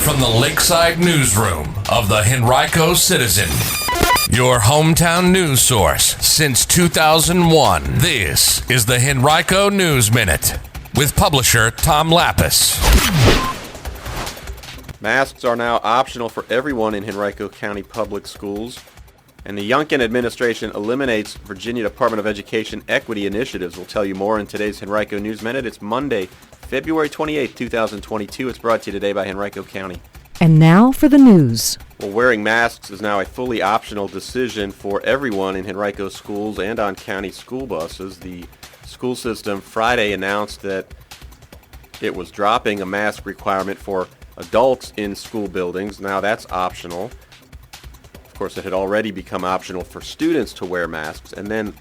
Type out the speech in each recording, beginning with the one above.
from the Lakeside Newsroom of the Henrico Citizen, your hometown news source since 2001. This is the Henrico News Minute with publisher Tom Lapis. Masks are now optional for everyone in Henrico County Public Schools, and the Youngkin administration eliminates Virginia Department of Education equity initiatives. We'll tell you more in today's Henrico News Minute. It's Monday, February 28, 2022. It's brought to you today by Henrico County. And now for the news. Well, wearing masks is now a fully optional decision for everyone in Henrico schools and on county school buses. The school system Friday announced that it was dropping a mask requirement for adults in school buildings. Now that's optional. Of course, it had already become optional for students to wear masks, and then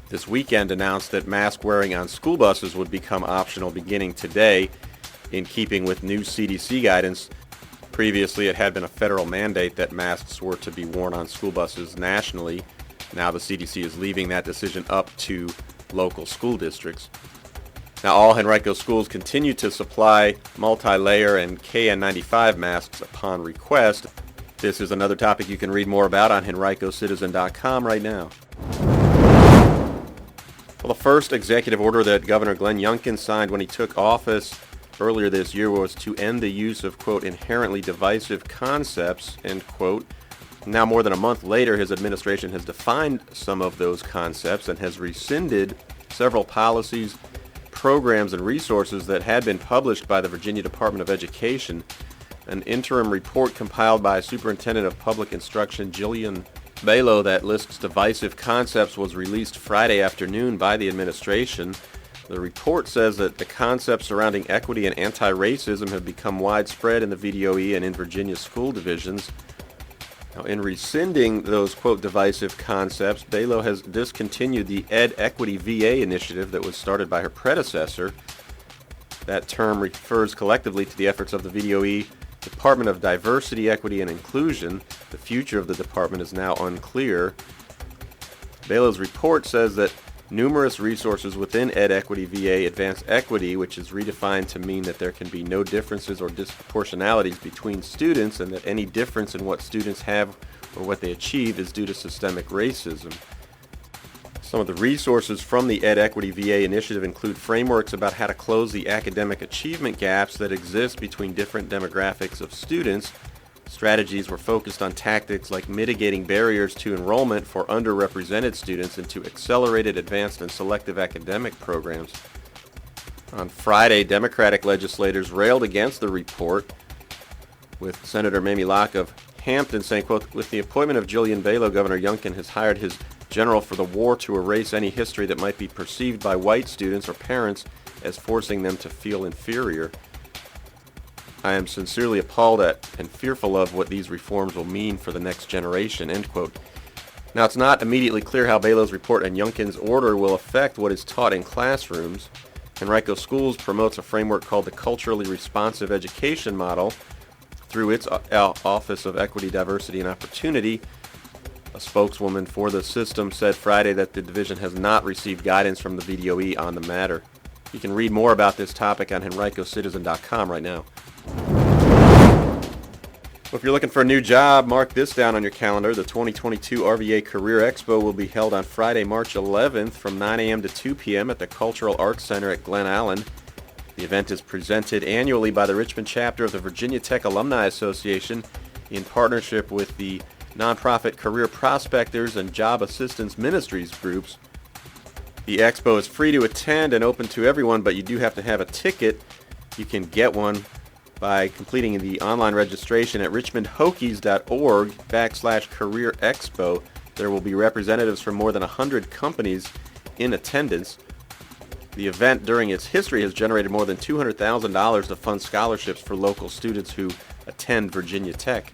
this weekend announced that mask wearing on school buses would become optional beginning today, in keeping with new CDC guidance. Previously, it had been a federal mandate that masks were to be worn on school buses nationally. Now the CDC is leaving that decision up to local school districts. Now, all Henrico schools continue to supply multi-layer and KN95 masks upon request. This is another topic you can read more about on henricocitizen.com right now. Well, the first executive order that Governor Glen Youngkin signed when he took office earlier this year was to end the use of, quote, inherently divisive concepts, end quote. Now, more than a month later, his administration has defined some of those concepts and has rescinded several policies, programs, and resources that had been published by the Virginia Department of Education. An interim report compiled by Superintendent of Public Instruction Julian Balo that lists divisive concepts was released Friday afternoon by the administration. The report says that the concepts surrounding equity and anti-racism have become widespread in the VDOE and in Virginia school divisions. Now, in rescinding those, quote, divisive concepts, Balo has discontinued the Ed Equity VA initiative that was started by her predecessor. That term refers collectively to the efforts of the VDOE Department of Diversity, Equity, and Inclusion. The future of the department is now unclear. Balo's report says that numerous resources within Ed Equity VA advance equity, which is redefined to mean that there can be no differences or disproportionalities between students, and that any difference in what students have or what they achieve is due to systemic racism. Some of the resources from the Ed Equity VA initiative include frameworks about how to close the academic achievement gaps that exist between different demographics of students. Strategies were focused on tactics like mitigating barriers to enrollment for underrepresented students into accelerated, advanced, and selective academic programs. On Friday, Democratic legislators railed against the report, with Senator Mamie Locke of Hampton saying, quote, with the appointment of Julian Balo, Governor Youngkin has hired his general for the war to erase any history that might be perceived by white students or parents as forcing them to feel inferior. I am sincerely appalled at and fearful of what these reforms will mean for the next generation, end quote. Now, it's not immediately clear how Balo's report and Youngkin's order will affect what is taught in classrooms. Henrico Schools promotes a framework called the Culturally Responsive Education Model through its Office of Equity, Diversity, and Opportunity. A spokeswoman for the system said Friday that the division has not received guidance from the VDOE on the matter. You can read more about this topic on henricocitizen.com right now. Well, if you're looking for a new job, mark this down on your calendar. The 2022 RVA Career Expo will be held on Friday, March 11th from 9 a.m. to 2 p.m. at the Cultural Arts Center at Glen Allen. The event is presented annually by the Richmond chapter of the Virginia Tech Alumni Association in partnership with the nonprofit Career Prospectors and Job Assistance Ministries groups. The expo is free to attend and open to everyone, but you do have to have a ticket. You can get one by completing the online registration at richmondhokies.org/career expo. There will be representatives from more than 100 companies in attendance. The event during its history has generated more than $200,000 to fund scholarships for local students who attend Virginia Tech.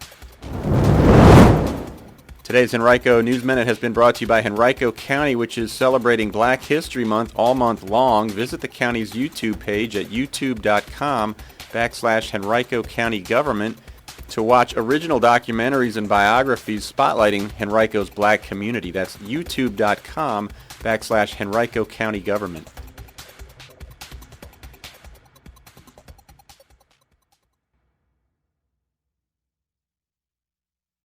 Today's Henrico News Minute has been brought to you by Henrico County, which is celebrating Black History Month all month long. Visit the county's YouTube page at youtube.com/Henrico County Government to watch original documentaries and biographies spotlighting Henrico's black community. That's youtube.com/Henrico County Government.